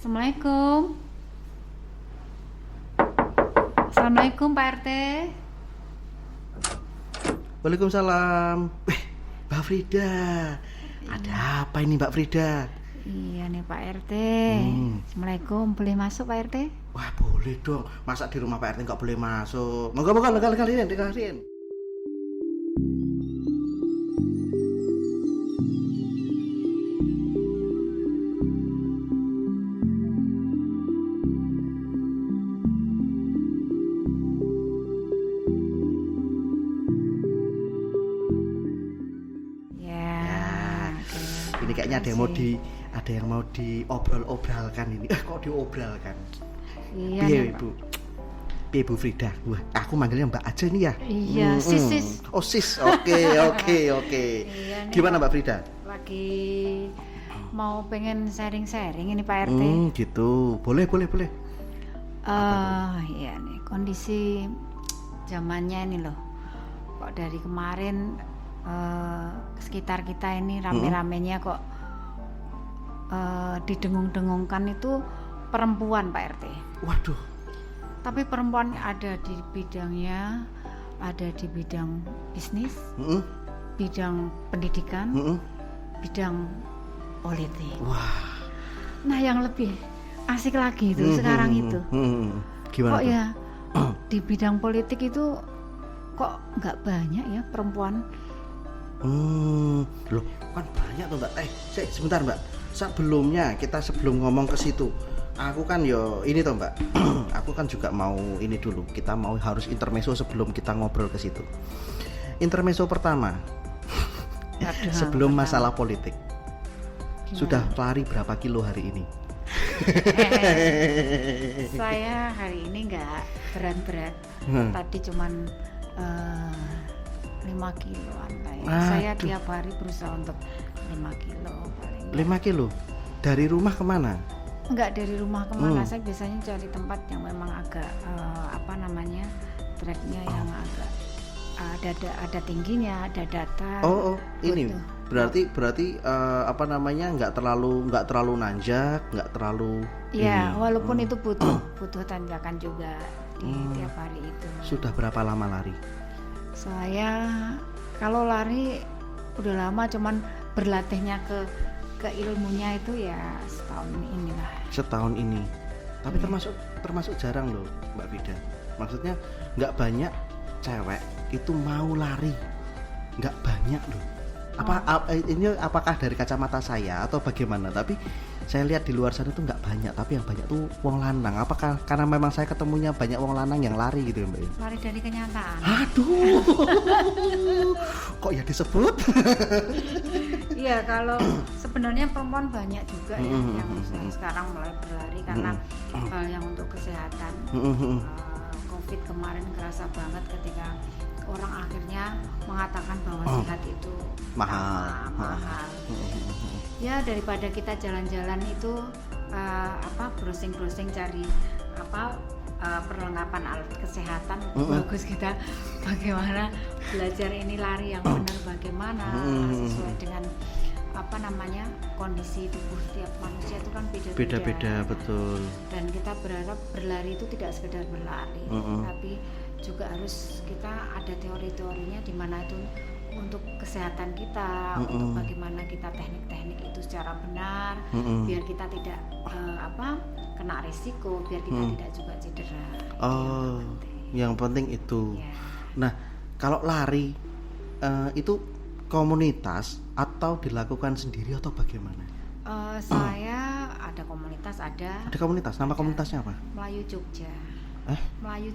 Assalamualaikum. Assalamualaikum Pak RT. Waalaikumsalam. Mbak Frida. Ada apa ini Mbak Frida? Iya nih Pak RT. Assalamualaikum. Boleh masuk Pak RT? Wah boleh dong. Masa di rumah Pak RT nggak boleh masuk? Moga-moga legal-legalin. Ini kayaknya ada yang mau diobrol-obralkan ini. Kok diobralkan? Iya Piye nih, Ibu? Piye Bu Frida? Wah, aku manggilnya Mbak aja nih ya. Iya, sis. Oh, sis. Oke. Iya, nih, Gimana Mbak Frida? lagi mau pengen sharing-sharing ini Pak RT. Gitu. Boleh. Iya nih kondisi zamannya ini loh. Kok dari kemarin sekitar kita ini rame-ramenya kok didengung-dengungkan itu perempuan Pak RT. Waduh. Tapi perempuan ada di bidangnya, ada di bidang bisnis, bidang pendidikan, bidang politik. Wah. Nah yang lebih asik lagi itu sekarang itu. Gimana kok tuh? Ya di bidang politik itu kok nggak banyak ya perempuan. Loh, kan banyak tuh Mbak. Sebentar Mbak. Sebelum ngomong ke situ, aku kan ini tuh Mbak. Aku kan juga mau ini dulu. Kita harus intermezzo sebelum kita ngobrol ke situ. Intermezzo pertama. Sebelum masalah politik. Gimana? Sudah lari berapa kilo hari ini? Saya hari ini nggak berat-berat. Tadi cuman 5 kiloan lah ya. Saya tiap hari berusaha untuk 5 kilo paling. 5 kilo? Dari rumah kemana? Enggak dari rumah kemana. Saya biasanya cari tempat yang memang agak treknya yang agak ada tingginya, ada datar. Ini berarti nggak terlalu nanjak, nggak terlalu. Ya, walaupun itu butuh tanjakan juga di tiap hari itu. Sudah berapa lama lari? Saya kalau lari udah lama, cuman berlatihnya ke ilmunya itu ya setahun inilah. Setahun ini. Tapi termasuk jarang loh Mbak Vida. Maksudnya nggak banyak cewek itu mau lari. Nggak banyak loh. Ini apakah dari kacamata saya atau bagaimana? Tapi saya lihat di luar sana tuh nggak banyak, tapi yang banyak tuh wong lanang. Apakah karena memang saya ketemunya banyak wong lanang yang lari gitu ya Mbak? Lari dari kenyataan. Aduh, kok ya disebut? Iya, kalau sebenarnya perempuan banyak juga ya yang sekarang mulai berlari karena hal yang untuk kesehatan. Covid kemarin kerasa banget ketika orang akhirnya mengatakan bahwa sehat itu mahal. Ya daripada kita jalan-jalan itu browsing cari perlengkapan alat kesehatan, bagus kita bagaimana belajar ini lari yang benar bagaimana sesuai dengan kondisi tubuh tiap manusia itu kan beda-beda, betul. Dan kita berharap berlari itu tidak sekedar berlari, tapi juga harus kita ada teori-teorinya di mana itu untuk kesehatan kita, untuk bagaimana kita teknik-teknik itu secara benar, biar kita tidak kena risiko, biar kita tidak juga cedera. Yang penting itu. Ya. Nah, kalau lari itu komunitas atau dilakukan sendiri atau bagaimana? Saya ada komunitas, Ada komunitas. Nama komunitasnya apa? Melayu Jogja. Melayu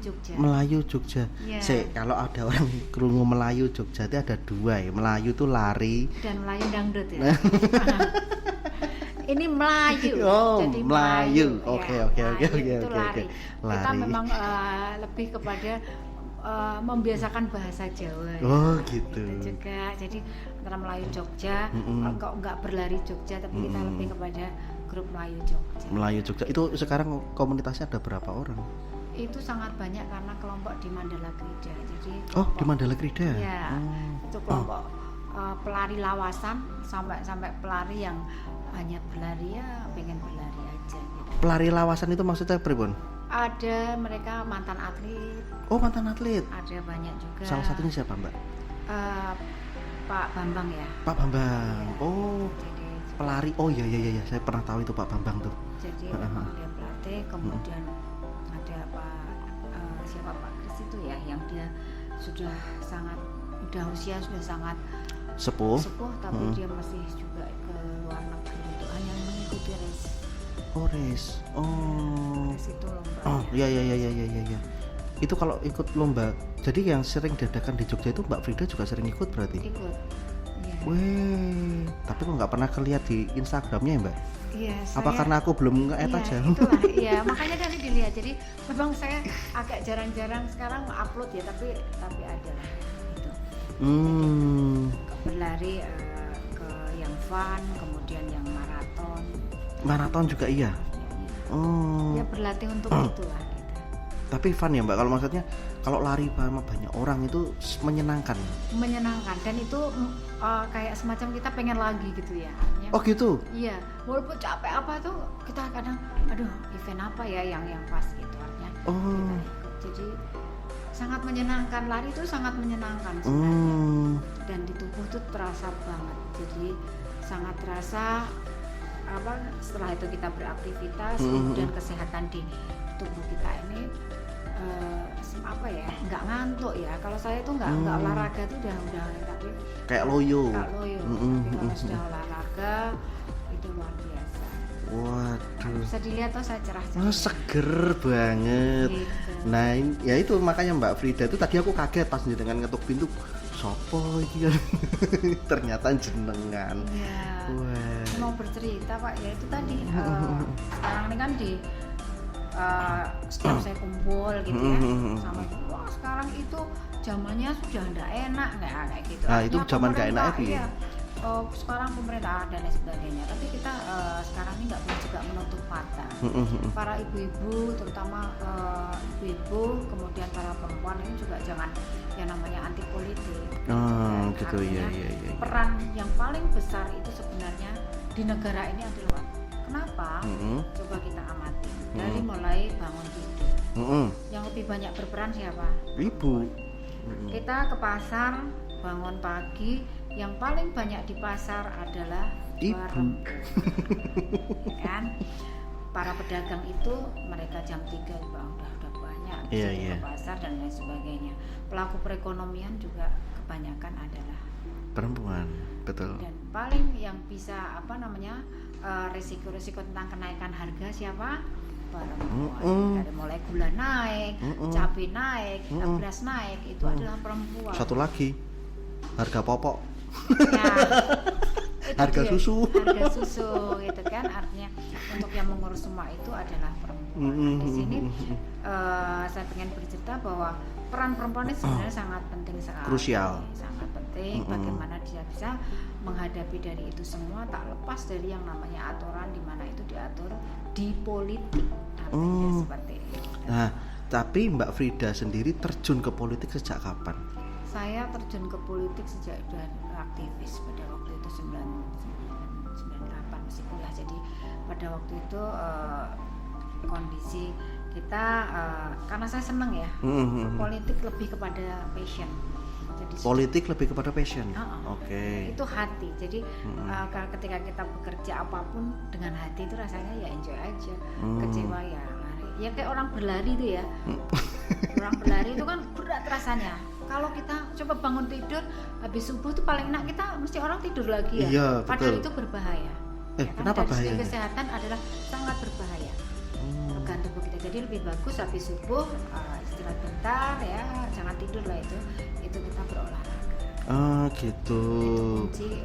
Jogja. Yeah. Kalau ada orang krungu Melayu Jogja itu ada dua ya. Melayu tuh lari dan Melayu dangdut ya. Ini Melayu. Jadi Melayu. Oke. Lari. Kita memang lebih kepada membiasakan bahasa Jawa. Gitu. Juga. Jadi antara Melayu Jogja, kok nggak berlari Jogja, tapi kita lebih kepada grup Melayu Jogja. Melayu Jogja. Itu sekarang komunitasnya ada berapa orang? Itu sangat banyak karena kelompok di Mandala Krida. Jadi di Mandala Krida. Ya, itu kelompok pelari lawasan sampai pelari yang hanya berlari ya pengen berlari aja gitu. Pelari lawasan itu maksudnya pribon? Ada mereka mantan atlet. Oh, mantan atlet. Ada banyak juga. Salah satunya siapa, Mbak? Pak Bambang ya. Pak Bambang. Ya, Oh, jadi, pelari. Oh iya, saya pernah tahu itu Pak Bambang tuh. jadi memang dia pelatih, kemudian ada siapa Pak Kris itu ya, yang dia udah usia sudah sangat Sepuh. tapi dia masih juga ke luar negeri untuk hanya mengikuti race. Oh, race. Oh. Race itu lomba. Oh, iya. Itu kalau ikut lomba, jadi yang sering diadakan di Jogja itu Mbak Frida juga sering ikut berarti? Ikut. Iya. Weh, tapi kok nggak pernah kelihat di Instagramnya ya, Mbak? Iya. Apa karena aku belum nge-add iya, aja? Itulah, iya. Makanya tadi dilihat. Jadi memang saya agak jarang-jarang sekarang upload ya, tapi ada lah. Gitu. Berlari ke yang fun, kemudian yang maraton. Maraton juga iya. Oh. Ya berlatih untuk itulah. Gitu. Tapi fun ya Mbak, kalau maksudnya kalau lari sama banyak orang itu menyenangkan. Menyenangkan dan itu kayak semacam kita pengen lagi gitu ya. Artinya, Oh gitu. Iya, walaupun capek apa tuh kita kadang aduh event apa ya yang pas gitu artinya. Oh. Kita ikut. Jadi sangat menyenangkan, lari itu sangat menyenangkan sebenarnya. Dan di tubuh tuh terasa banget. Jadi sangat terasa setelah itu kita beraktivitas kemudian kesehatan di tubuh kita ini nggak ngantuk ya. Kalau saya tuh nggak olahraga tuh udah tapi kayak loyo. Tapi kalau sudah olahraga itu luar biasa. Waduh. Bisa dilihat tuh saya cerah. Seger banget. Gitu. Nah, ya itu makanya Mbak Frida itu tadi aku kaget pas dengan ngetuk pintu. Sopo iki kan. Ternyata jenengan. Iya. Wah. Mau bercerita Pak ya itu tadi sekarang ini kan di setiap saya kumpul gitu ya sama wah sekarang itu zamannya sudah enggak enak kayak gitu. Nah, itu zaman enggak enak ya. Sekarang pemerintah dan lain sebagainya. Tapi kita sekarang ini nggak boleh juga menutup mata. Para ibu-ibu, terutama ibu-ibu, kemudian para perempuan ini juga jangan yang namanya anti politik. Gitu ya. Peran yang paling besar itu sebenarnya di negara ini adalah kenapa? Coba kita amati dari mulai bangun tidur. Yang lebih banyak berperan siapa? Ibu. Kita ke pasar bangun pagi, yang paling banyak di pasar adalah ibu. Ya kan? Para pedagang itu mereka jam 3 udah banyak ke pasar dan lain sebagainya. Pelaku perekonomian juga kebanyakan adalah perempuan, betul. Dan paling yang bisa resiko-resiko tentang kenaikan harga siapa? Perempuan. Dari mulai gula naik, cabai naik, beras naik, itu adalah perempuan. Satu lagi, harga pokok. Ya, harga susu gitu kan, artinya untuk yang mengurus semua itu adalah perempuan. Di sini saya ingin bercerita bahwa peran perempuan ini sebenarnya sangat penting sekali, krusial, sangat penting. Bagaimana dia bisa menghadapi dari itu semua, tak lepas dari yang namanya aturan di mana itu diatur di politik, artinya seperti itu. Nah, tapi Mbak Frida sendiri terjun ke politik sejak kapan? Saya terjun ke politik sejak udah aktivis pada waktu itu 98 masih kuliah. Jadi pada waktu itu kondisi kita karena saya senang ya politik lebih kepada passion. Jadi politik lebih kepada passion. Oke. Itu hati. Jadi ketika kita bekerja apapun dengan hati itu rasanya ya enjoy aja. Kecewa ya lari. Ya kayak orang berlari itu ya. Orang berlari itu kan berat rasanya. Kalau kita coba bangun tidur habis subuh tuh paling enak, kita mesti orang tidur lagi ya. Iya, Padahal betul. itu berbahaya. Ya kan? Kenapa bahaya? Dari segi kesehatan adalah sangat berbahaya. Organ tubuh kita. Jadi lebih bagus habis subuh istirahat bentar ya, jangan tidur lah itu kita berolahraga. Gitu. Itu kunci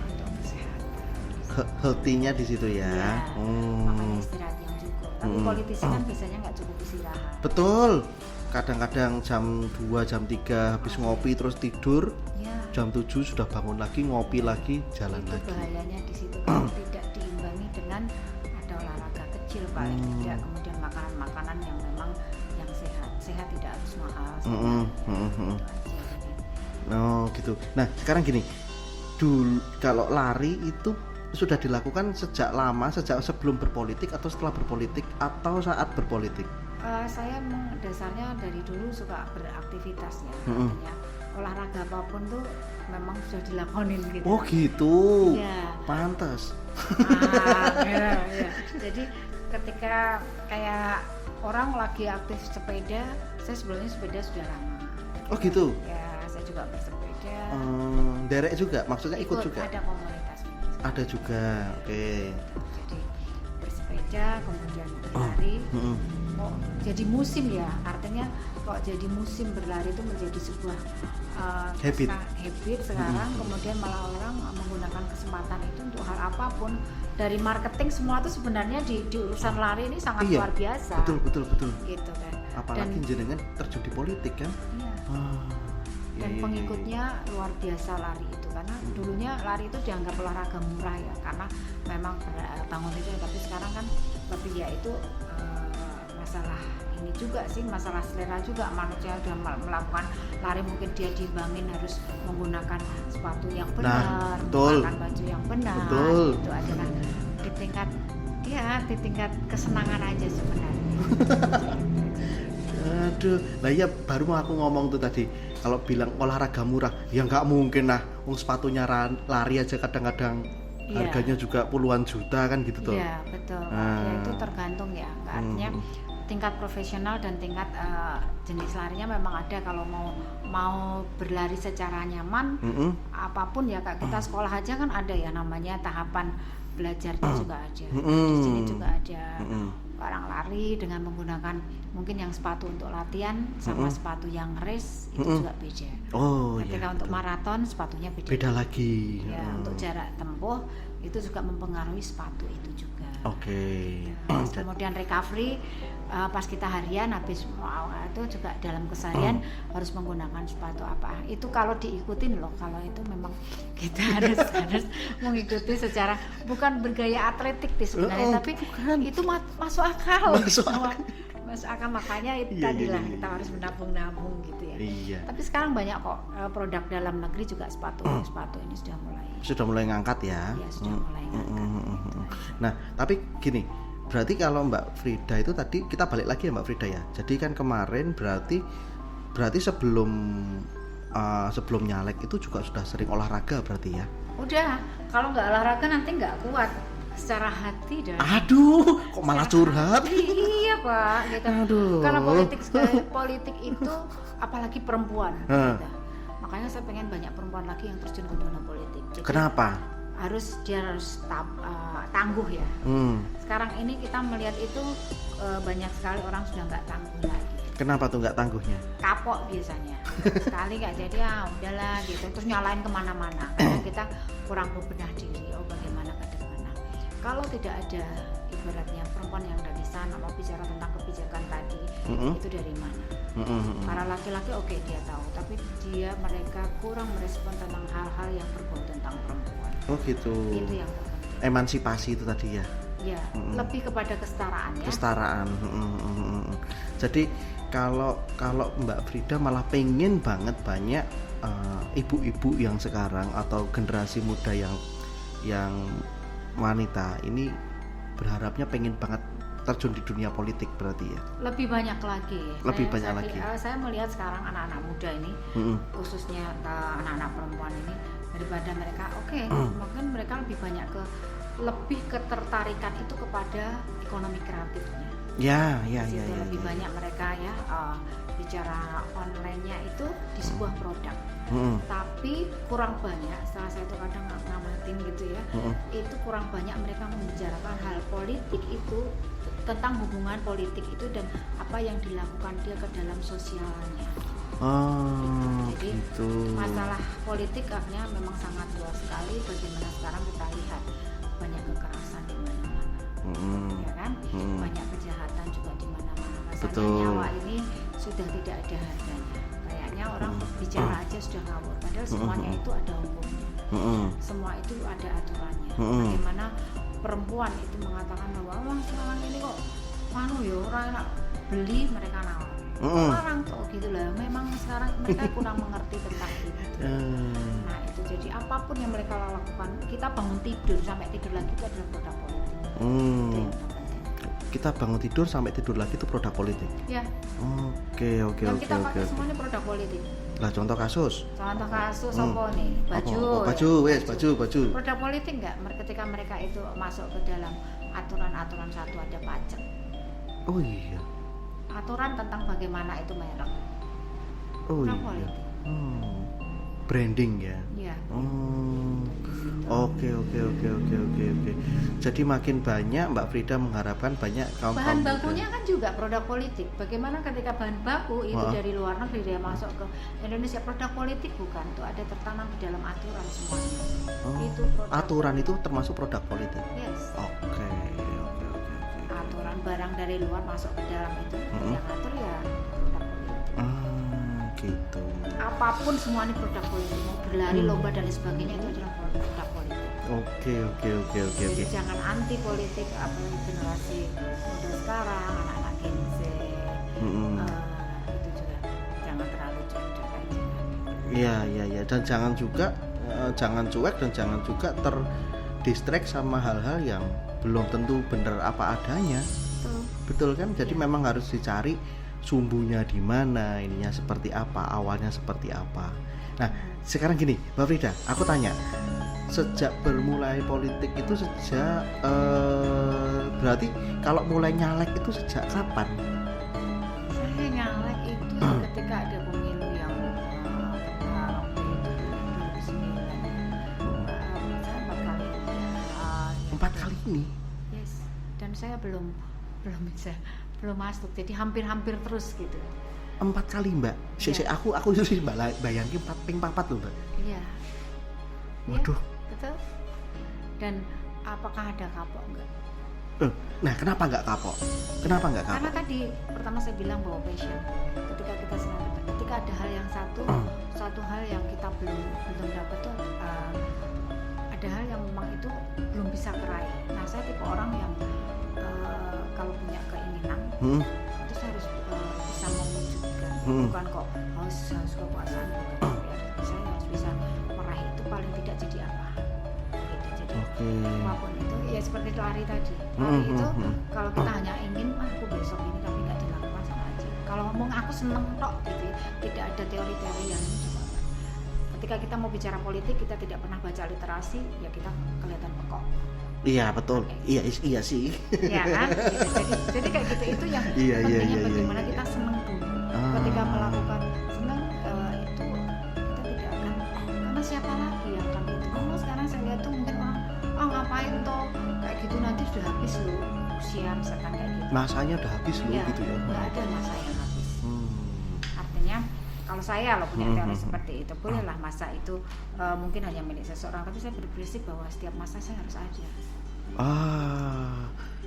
untuk kesehatan. Healthy-nya di situ ya. Makanya istirahat yang cukup. Tapi politisi kan biasanya nggak cukup istirahat. Betul. Kadang-kadang jam 2, jam 3 habis ngopi terus tidur. Ya. Jam 7 sudah bangun lagi, ngopi lagi, jalan itu lagi. Bahayanya di situ kalau tidak diimbangi dengan ada olahraga kecil paling tidak, kemudian makanan-makanan yang memang yang sehat. Sehat tidak harus mahal. Oh gitu. Nah sekarang gini, dulu kalau lari itu sudah dilakukan sejak lama, sejak sebelum berpolitik atau setelah berpolitik atau saat berpolitik? Saya dasarnya dari dulu suka beraktivitas ya, artinya olahraga apapun tuh memang sudah dilakonin gitu. Oh gitu. Ya. Pantas. Ya. Jadi ketika kayak orang lagi aktif sepeda, saya sebelumnya sepeda sudah lama. Oh gitu. Ya, saya juga bersepeda. Derek juga, maksudnya ikut juga. Ada komunitas. Ada juga, oke. Jadi bersepeda, kemudian berlari. Kok jadi musim ya, artinya kok jadi musim berlari itu menjadi sebuah habit sekarang. Kemudian malah orang menggunakan kesempatan itu untuk hal apapun. Dari marketing semua itu sebenarnya di urusan lari ini sangat luar biasa. Betul. Gitu kan. Apalagi jenengan terjun di politik kan? Iya. Dan pengikutnya luar biasa lari itu, karena dulunya lari itu dianggap olahraga murah ya, karena memang bertanggung jawab, tapi sekarang kan lebih ya itu masalah ini juga sih, masalah selera juga. Manusia sudah melakukan lari, mungkin dia diimbangin harus menggunakan sepatu yang benar, menggunakan baju yang benar. Itu adalah di tingkat kesenangan aja sebenarnya. Aduh, lah iya baru mau aku ngomong tuh tadi, kalau bilang olahraga murah, ya nggak mungkin lah, sepatunya lari aja kadang-kadang harganya juga puluhan juta kan gitu tuh. Iya betul. Ya itu tergantung ya, artinya tingkat profesional dan tingkat jenis larinya memang ada. Kalau mau berlari secara nyaman, apapun ya, kayak kita sekolah aja kan ada ya namanya tahapan belajarnya juga ada. Di sini juga ada. Orang lari dengan menggunakan mungkin yang sepatu untuk latihan sama sepatu yang race itu juga beda. Ketika untuk maraton sepatunya beda lagi. Ya, untuk jarak tempuh itu juga mempengaruhi sepatu itu juga. Kemudian recovery pas kita harian habis itu juga dalam keseharian harus menggunakan sepatu apa. Itu kalau diikutin loh, kalau itu memang kita harus mengikuti secara, bukan bergaya atletik sebenarnya, tapi itu masuk akal. Masuk akal, makanya itu tadilah kita harus menabung gitu ya. Tapi sekarang banyak kok produk dalam negeri juga sepatu ini sudah mulai ngangkat ya. Iya, sudah mulai ngangkat. Nah, tapi gini, berarti kalau Mbak Frida itu tadi, kita balik lagi ya Mbak Frida ya. Jadi kan kemarin berarti sebelum nyalek itu juga sudah sering olahraga berarti ya? Udah, kalau nggak olahraga nanti nggak kuat secara hati dan. Aduh, kok malah curhat? Iya Pak, gitu. Aduh. Karena politik itu apalagi perempuan. Gitu. Makanya saya pengen banyak perempuan lagi yang terjun ke dunia politik. Jadi, kenapa? Dia harus tangguh ya. Sekarang ini kita melihat itu banyak sekali orang sudah nggak tangguh lagi. Kenapa tuh nggak tangguhnya? Kapok biasanya. Sekali nggak jadi udahlah gitu. Terus nyalain kemana-mana. Karena kita kurang bebenah diri. Bagaimana ke depan. Kalau tidak ada ibaratnya perempuan yang dari sana mau bicara tentang kebijakan tadi, itu dari mana? Para laki-laki oke, dia tahu, tapi mereka kurang merespon tentang hal-hal yang berbau tentang perempuan. Oh gitu. Itu yang terpenting. Emansipasi itu tadi ya. Ya, lebih kepada kesetaraan ya. Kesetaraan. Jadi kalau Mbak Frida malah pengen banget banyak ibu-ibu yang sekarang atau generasi muda yang wanita ini berharapnya pengen banget terjun di dunia politik berarti ya. Lebih banyak lagi. Saya melihat sekarang anak-anak muda ini, khususnya anak-anak perempuan ini, daripada mereka mungkin mereka lebih ketertarikan itu kepada ekonomi kreatifnya. Ya. Lebih banyak mereka ya bicara online-nya itu di sebuah produk. Tapi kurang banyak, setelah saya itu kadang ngamatin gitu ya, itu kurang banyak mereka membicarakan hal politik itu, tentang hubungan politik itu dan apa yang dilakukan dia ke dalam sosialnya. Jadi masalah politik akhirnya memang sangat luas sekali. Bagaimana sekarang kita lihat banyak kekerasan di mana-mana, ya kan? Banyak kejahatan juga di mana-mana. Rasanya nyawa ini sudah tidak ada harganya. Kayaknya orang bicara aja sudah ngawur. Padahal semuanya itu ada hukumnya. Semua itu ada aturannya. Bagaimana perempuan itu mengatakan bahwa sekarang ini kok orang enak beli, mereka nawar. orang tuh gitu lah. Memang sekarang mereka kurang mengerti tentang itu. Nah itu jadi apapun yang mereka lakukan, kita bangun tidur sampai tidur lagi itu adalah produk politik. Itu yang terpenting. Kita bangun tidur sampai tidur lagi itu produk politik. Ya. Oke. Yang kita pakai semuanya produk politik. Lah contoh kasus apa nih? Baju. Baju. Produk politik enggak? Ketika mereka itu masuk ke dalam aturan-aturan satu ada pajak. Oh iya. Aturan tentang bagaimana itu merek. Oh Produk iya. politik. Branding ya. Iya. Oke. Jadi makin banyak Mbak Frida mengharapkan banyak kaum Bahan bakunya kan juga produk politik. Bagaimana ketika bahan baku itu dari luar negeri dia masuk ke Indonesia, produk politik bukan? Tuh ada tertanam di dalam aturan semuanya. Itu aturan itu termasuk produk politik. Yes. Oke. Aturan barang dari luar masuk ke dalam itu yang atur ya produk politik. Gitu. Apapun semuanya produk politik, mau berlari lomba dan lain sebagainya itu adalah produk politik. Oke. Jadi jangan anti politik, apalagi generasi muda sekarang, anak-anak Gen Z, itu juga jangan terlalu cuek aja. Iya. Dan jangan juga jangan cuek dan jangan juga terdistract sama hal-hal yang belum tentu benar apa adanya. Betul kan? Jadi memang harus dicari sumbunya di mana, ininya seperti apa, awalnya seperti apa. Nah, sekarang gini, Mbak Frida, aku tanya, sejak bermulai politik itu sejak berarti kalau mulai nyalek itu sejak kapan? Saya nyalek itu ketika ada pemilu yang waktu itu 2009. Saya 4 kali. 4 kali ini? Yes. Dan saya belum masuk, jadi hampir terus gitu. 4 kali Mbak. Aku sih bayangin 4 loh Mbak. Iya. Waduh. Ya, betul. Dan apakah ada kapok enggak? Nah, kenapa nggak kapok? Karena tadi pertama saya bilang bahwa passion. Ketika ada hal yang satu hal yang kita belum dapat tuh ada hal yang memang itu belum bisa keraih. Nah, saya tipe orang yang kalau punya keinginan itu saya harus bisa mewujudkan, bukan kok harus kekuasaan, saya harus bisa meraih itu paling tidak jadi apa gitu. Jadi apapun itu ya seperti lari tadi, itu kalau kita hanya ingin aku besok ini tapi nggak dilakukan sama aja. Kalau ngomong aku seneng tok gitu ya, tidak ada teori-teori yang juga. Ketika kita mau bicara politik kita tidak pernah baca literasi, ya kita kelihatan pekok. Iya betul, iya sih. Iya kan, gitu. Jadi kayak gitu itu yang pentingnya bagaimana kita seneng dulu. Ketika melakukan seneng itu kita tidak akan, karena siapa lagi yang akan itu. Kalau sekarang saya lihat tuh mungkin orang ngapain toh kayak gitu, nanti sudah habis loh usia misalkan kayak gitu. Masanya udah habis loh gitu ya. Nggak ada masa yang habis. Artinya kalau saya punya teori seperti itu, bolehlah masa itu mungkin hanya milik seseorang, tapi saya berprinsip bahwa setiap masa saya harus ada.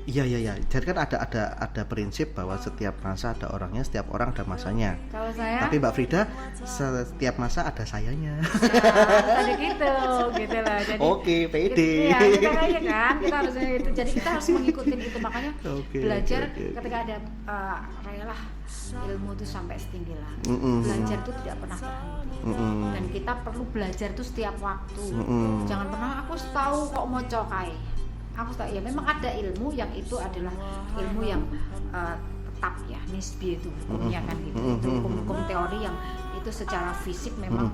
Iya. Jadi kan ada prinsip bahwa setiap masa ada orangnya, setiap orang ada masanya. Kalau saya, tapi Mbak Frida setiap masa ada sayanya. Tadi gitu lah. Jadi, Oke, pede. Iya, kita aja kan, kita harus itu. Jadi kita harus mengikuti itu, makanya belajar ketika ada rayalah ilmu itu sampai setinggi langit. Belajar itu tidak pernah berhenti. Dan kita perlu belajar itu setiap waktu. Jangan pernah aku tahu kok mau cokai. Aku tahu ya memang ada ilmu yang itu adalah ilmu yang tetap ya, nisbi itu hukumnya kan gitu. Itu hukum teori yang itu secara fisik memang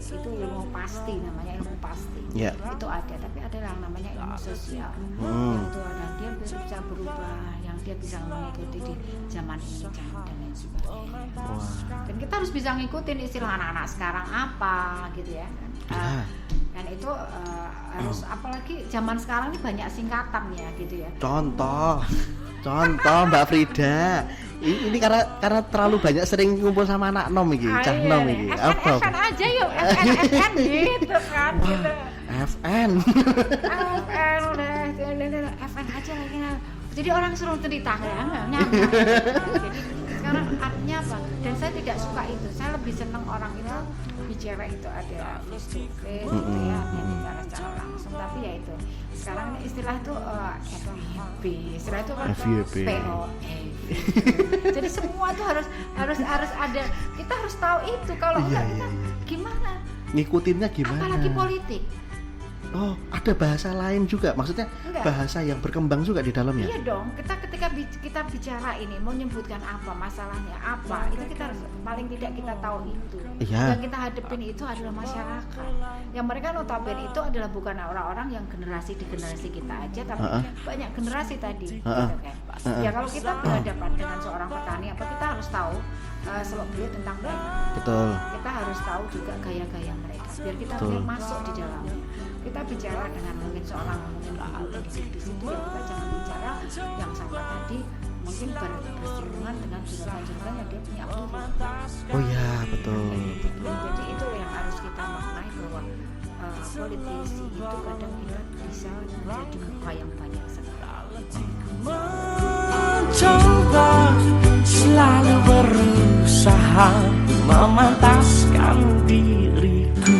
itu ilmu pasti, namanya ilmu pasti. Itu ada, tapi ada yang namanya ilmu sosial. Yang itu ada dia bisa berubah, yang dia bisa mengikuti di zaman ini dan lain sebagainya. Dan kita harus bisa ngikutin istilah anak-anak sekarang apa gitu ya. Dan itu harus apalagi zaman sekarang ini banyak singkatan ya gitu ya. Contoh Mbak Frida. Ini karena terlalu banyak sering ngumpul sama anak nom iki, cah nom iki. FN aja yuk, FN gitu kan gitu. FN FN aja lagi. Jadi orang suruh cerita nyaman. Jadi sekarang artinya apa? Dan saya tidak suka itu. Saya lebih senang orang itu bicara itu ada face to face, gitu ya, bicara secara langsung. Tapi ya itu sekarang ini istilah tuh FYP, istilah itu kan POE. Jadi semua tuh harus ada. Kita harus tahu itu. Kalau enggak kita gimana? Ngikutinnya gimana? Apalagi politik. Oh, ada bahasa lain juga. Maksudnya bahasa yang berkembang juga di dalamnya. Iya dong. Ketika kita bicara ini mau menyebutkan apa, masalahnya apa, itu kita harus paling tidak kita tahu itu. Iya. Yang kita hadapin itu adalah masyarakat. Yang mereka notabene itu adalah bukan orang-orang yang generasi di generasi kita aja, tapi banyak generasi tadi. Gitu kan. Ya kalau kita berhadapan dengan seorang petani, apa kita harus tahu seluk-beluk tentang mereka. Betul. Kita harus tahu juga gaya-gaya mereka, biar kita masuk di dalamnya. Kita bicara dengan mungkin seorang mungkin di situ ya, kita jangan bicara yang sama tadi mungkin bersinggungan dengan juragan-juragan yang dia punya peluru. Oh ya, betul. Jadi itu yang harus kita maknai bahwa politisi itu kadang kita bisa menjadi muka yang banyak sekali. Mencoba selalu berusaha memantaskan diriku